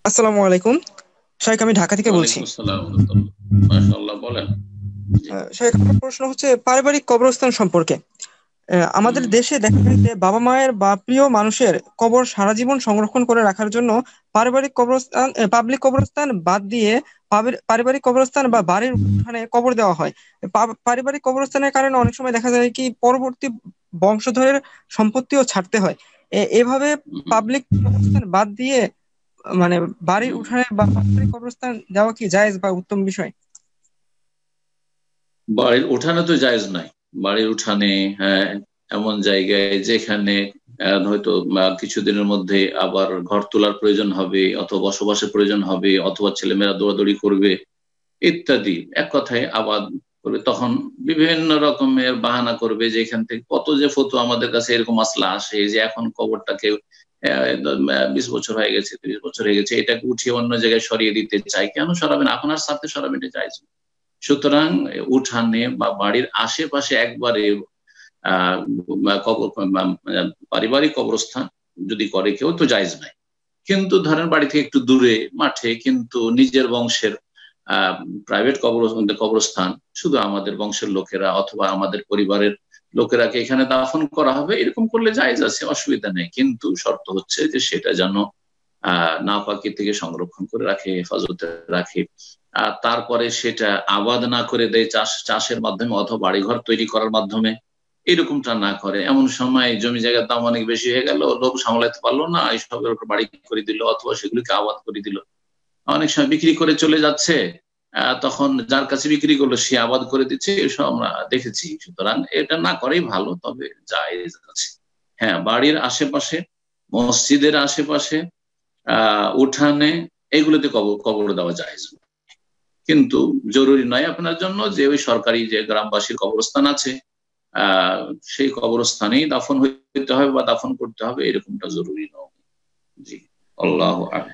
আসসালামু আলাইকুম শাইখ, আমি ঢাকা থেকে বলছি। ওয়ালাইকুম আসসালাম ওয়া রাহমাতুল্লাহ। মাশাআল্লাহ, বলেন। জি। শাইখ, আমার প্রশ্ন হচ্ছে পারিবারিক কবরস্থান সম্পর্কে। আমাদের হুম। দেশে দেখা যায় যে বাবা মায়ের বা প্রিয় মানুষের কবর সারা জীবন সংরক্ষণ করে রাখার জন্য পারিবারিক কবরস্থান পাবলিক কবরস্থান বাদ দিয়ে পারিবারিক কবরস্থান বা বাড়ির উঠানে কবর দেওয়া হয়। পারিবারিক কবরস্থানের কারণে অনেক সময় দেখা যায় কি পরবর্তী বংশধরের সম্পত্তিও ছাড়তে হয়। এভাবে হুম। পাবলিক কবরস্থান বাদ দিয়ে মানে বাড়ির হুম। উঠানে বা পারিবারিক কবরস্থান দেওয়া কি জায়েজ বা উত্তম বিষয়? বাড়ির উঠানে তো জায়েজ নাই। বাড়ির উঠানে, হ্যাঁ, এমন জায়গায় যেখানে হয়তো কিছুদিনের মধ্যে আবার ঘর তোলার প্রয়োজন হবে, অথবা বসবাসের প্রয়োজন হবে, অথবা ছেলেমেয়েরা দৌড়াদৌড়ি করবে ইত্যাদি, এক কথায় আবাদ করবে, তখন বিভিন্ন রকমের বাহানা করবে যে এখান থেকে কত যে ফতোয়া আমাদের কাছে এরকম মাসলা আসে যে এখন কবরটাকে 20 বছর হয়ে গেছে, 30 বছর হয়ে গেছে, এটাকে উঠিয়ে অন্য জায়গায় সরিয়ে দিতে চাই, কেন সরাবেন? আপনার সাথে সরাবেন, এটা চাইছেন। সুতরাং উঠানে বা বাড়ির আশেপাশে একবারে আহ কবর পারিবারিক কবরস্থান যদি করে কেউ, তো জায়েজ নাই। কিন্তু ধরেন বাড়ি থেকে একটু দূরে মাঠে, কিন্তু নিজের বংশের প্রাইভেট কবরস্থান, শুধু আমাদের বংশের লোকেরা অথবা আমাদের পরিবারের লোকেরাকে এখানে দাফন করা হবে, এরকম করলে জায়েজ আছে, অসুবিধা নেই। কিন্তু শর্ত হচ্ছে যে সেটা যেন নাপাকি থেকে সংরক্ষণ করে রাখে, হেফাজতে রাখে। আর তারপরে সেটা আবাদ না করে দেয় চাষের মাধ্যমে অথবা বাড়িঘর তৈরি করার মাধ্যমে, এরকমটা না করে। এমন সময় জমি জায়গার দাম অনেক বেশি হয়ে গেল, লোক সামলাতে পারলো না, এইসবের উপর বাড়ি করে দিল অথবা সেগুলিকে আবাদ করে দিল, অনেক সময় বিক্রি করে চলে যাচ্ছে। তখন যার কাছে বিক্রি করলো সে আবাদ করে দিচ্ছে, এসব আমরা দেখেছি। সুতরাং এটা না করেই ভালো, তবে জায়েজ আছে। হ্যাঁ, বাড়ির আশেপাশে, মসজিদের আশেপাশে, উঠানে, এগুলোতে কবর কবর দেওয়া যায়, কিন্তু জরুরি নয় আপনার জন্য যে ওই সরকারি যে গ্রামবাসীর কবরস্থান আছে আহ সেই কবরস্থানেই দাফন হইতে হবে বা দাফন করতে হবে, এরকমটা জরুরি নয়। জি। আল্লাহ আ'লাম।